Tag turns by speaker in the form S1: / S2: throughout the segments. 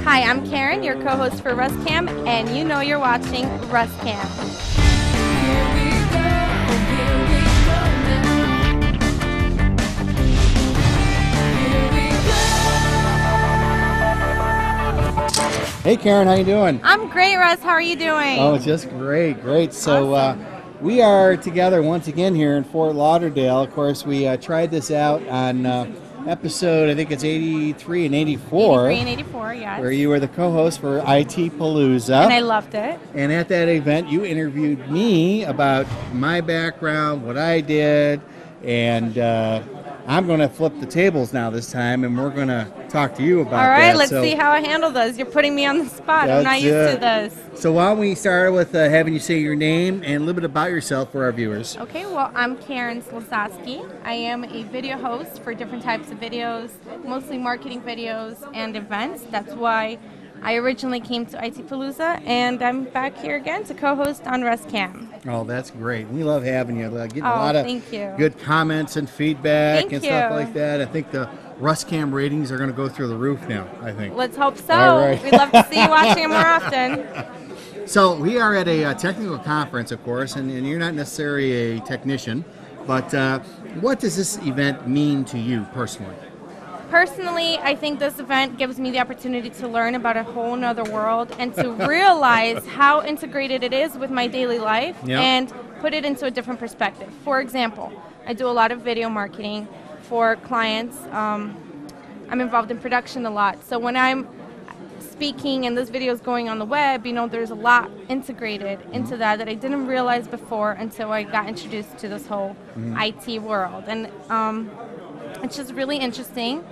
S1: Hi, I'm Karen, your co-host for Russ Cam, and you know you're watching Russ Cam.
S2: Hey Karen, how you doing?
S1: I'm great, Russ. How are you doing?
S2: Oh, just great. So
S1: Awesome.
S2: we are together once again here in Fort Lauderdale. Of course, we tried this out on episode, I think it's 83 and 84.
S1: 83 and 84, yes.
S2: Where you were the co-host for IT Palooza.
S1: And I loved it.
S2: And at that event, you interviewed me about my background, what I did, and I'm going to flip the tables now this time, and we're going to talk to you about that.
S1: All right, let's see how I handle this. You're putting me on the spot. I'm not used to this.
S2: So why don't we start with having you say your name and a little bit about yourself for our viewers.
S1: Okay, well, I'm Karen Slosaski. I am a video host for different types of videos, mostly marketing videos and events. That's why I originally came to IT Palooza, and I'm back here again to co-host on Russ Cam.
S2: Oh, that's great. We love having you. Getting a lot of
S1: you.
S2: good comments and feedback
S1: Thank
S2: and
S1: you.
S2: stuff like that. I think the Russ Cam ratings are going to go through the roof now, I think.
S1: Let's hope so.
S2: All right.
S1: We'd love to see you watching more often.
S2: So we are at a technical conference, of course, and you're not necessarily a technician, but what does this event mean to you personally?
S1: Personally, I think this event gives me the opportunity to learn about a whole nother world and to realize how integrated it is with my daily life and put it into a different perspective. For example, I do a lot of video marketing for clients. I'm involved in production a lot. So when I'm speaking and this video is going on the web, there's a lot integrated into that I didn't realize before until I got introduced to this whole IT world. And it's just really interesting.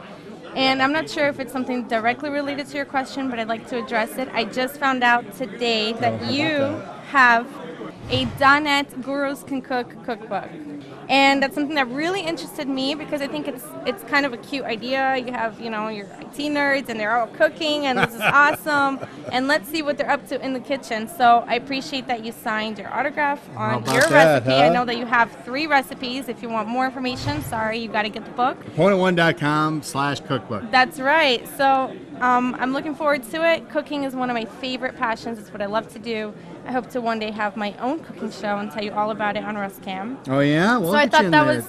S1: And I'm not sure if it's something directly related to your question, but I'd like to address it. I just found out today that you have a .NET Gurus Can Cook cookbook. And that's something that really interested me because I think it's kind of a cute idea. You have, your IT nerds and they're all cooking and this is awesome. And let's see what they're up to in the kitchen. So I appreciate that you signed your autograph on your recipe. I know that you have 3 recipes. If you want more information, sorry, you got to get the book.
S2: ComponentOne.com/cookbook.
S1: That's right. So I'm looking forward to it. Cooking is one of my favorite passions. It's what I love to do. I hope to one day have my own cooking show and tell you all about it on Russ Cam.
S2: Oh yeah, well,
S1: so I thought that was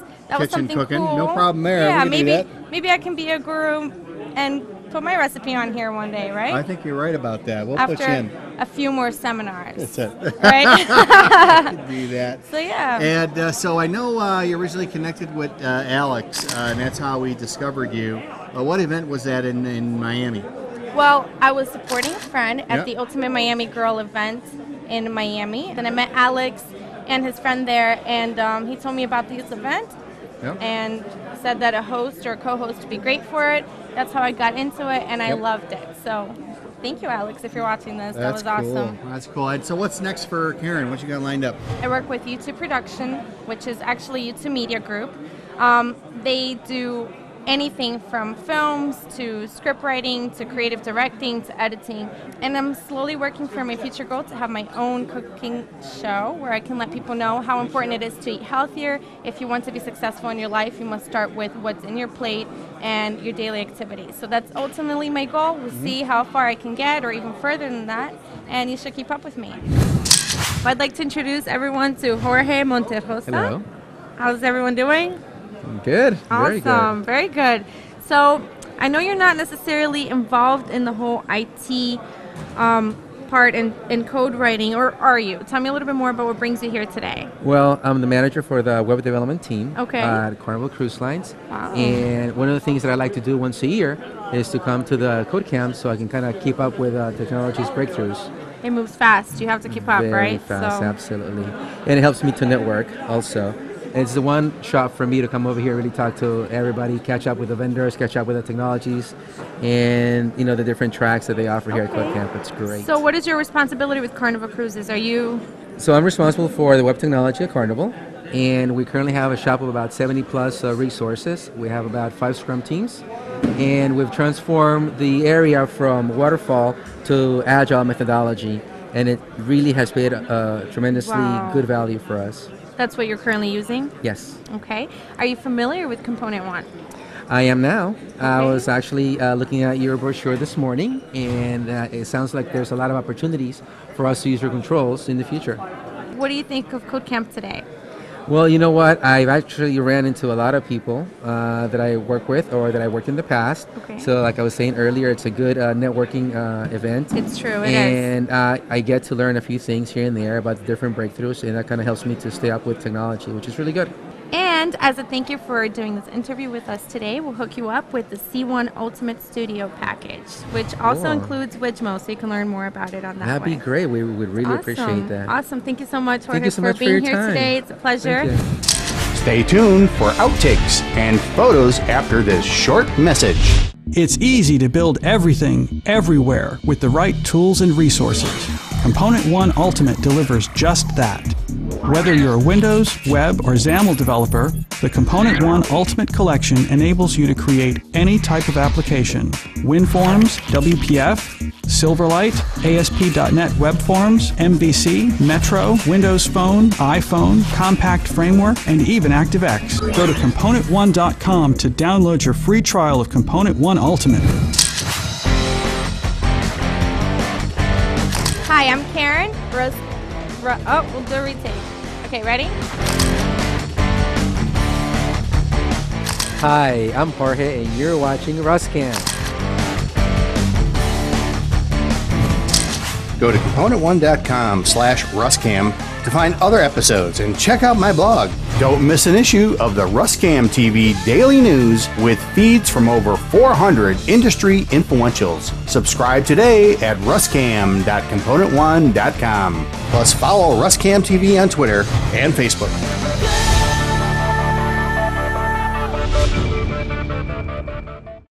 S1: something
S2: cooking.
S1: cool.
S2: No problem there.
S1: Yeah,
S2: we can do that.
S1: maybe I can be a guru and put my recipe on here one day, right?
S2: I think you're right about that. We'll
S1: After
S2: put you in.
S1: a few more seminars.
S2: That's it.
S1: Right?
S2: Do that.
S1: So yeah.
S2: And so I know you originally connected with Alex, and that's how we discovered you. What event was that in Miami?
S1: Well, I was supporting a friend at the Ultimate Miami Girl event in Miami. Then I met Alex and his friend there, and he told me about this event and said that a host or a co-host would be great for it. That's how I got into it, and I loved it. So thank you, Alex, if you're watching this. That was awesome.
S2: That's cool. And so what's next for Karen? What you got lined up?
S1: I work with YouTube Production, which is actually YouTube Media Group. They do anything from films to script writing to creative directing to editing, and I'm slowly working for my future goal to have my own cooking show where I can let people know how important it is to eat healthier. If you want to be successful in your life, you must start with what's in your plate and your daily activities. So that's ultimately my goal. We'll see how far I can get or even further than that, and you should keep up with me. I'd like to introduce everyone to Jorge Monterrosa.
S3: Hello.
S1: How's everyone doing?
S3: Good.
S1: Awesome. Very good. So I know you're not necessarily involved in the whole IT part in code writing, or are you? Tell me a little bit more about what brings you here today.
S3: Well, I'm the manager for the web development team
S1: at
S3: Carnival Cruise Lines.
S1: Wow.
S3: And one of the things that I like to do once a year is to come to the code camp so I can kind of keep up with technology's breakthroughs.
S1: It moves fast. You have to keep up,
S3: Very
S1: right?
S3: fast, absolutely. And it helps me to network also. And it's the one shot for me to come over here, really talk to everybody, catch up with the vendors, catch up with the technologies, and the different tracks that they offer here at Code Camp. It's great.
S1: So what is your responsibility with Carnival Cruises? Are you?
S3: So I'm responsible for the web technology at Carnival, and we currently have a shop of about 70 plus resources. We have about 5 Scrum teams, and we've transformed the area from waterfall to agile methodology, and it really has paid a tremendously good value for us.
S1: That's what you're currently using?
S3: Yes.
S1: Okay. Are you familiar with ComponentOne?
S3: I am now. I was actually looking at your brochure this morning, and it sounds like there's a lot of opportunities for us to use your controls in the future.
S1: What do you think of Code Camp today?
S3: Well, you know what? I've actually ran into a lot of people that I work with or that I worked in the past.
S1: Okay.
S3: So like I was saying earlier, it's a good networking event.
S1: It's true,
S3: and I get to learn a few things here and there about the different breakthroughs, and that kind of helps me to stay up with technology, which is really good.
S1: And as a thank you for doing this interview with us today, we'll hook you up with the C1 Ultimate Studio package, which also includes Widmo, so you can learn more about it on that
S3: That'd be great. We would really appreciate that.
S1: Awesome. Thank you so much, Jorge,
S3: Thank you so
S1: for
S3: much
S1: being
S3: for your
S1: here
S3: time.
S1: today. It's a pleasure.
S2: Stay tuned for outtakes and photos after this short message.
S4: It's easy to build everything, everywhere, with the right tools and resources. ComponentOne Ultimate delivers just that. Whether you're a Windows, web, or XAML developer, the ComponentOne Ultimate Collection enables you to create any type of application. WinForms, WPF, Silverlight, ASP.NET Web Forms, MVC, Metro, Windows Phone, iPhone, Compact Framework, and even ActiveX. Go to ComponentOne.com to download your free trial of ComponentOne Ultimate.
S1: Hi, I'm Karen. We'll do a retake. Okay, ready?
S3: Hi, I'm Jorge, and you're watching Russ Cam.
S2: Go to ComponentOne.com/RussCam to find other episodes and check out my blog. Don't miss an issue of the Russ Cam TV Daily News with feeds from over 400 industry influentials. Subscribe today at russcam.componentone.com. Plus follow Russ Cam TV on Twitter and Facebook.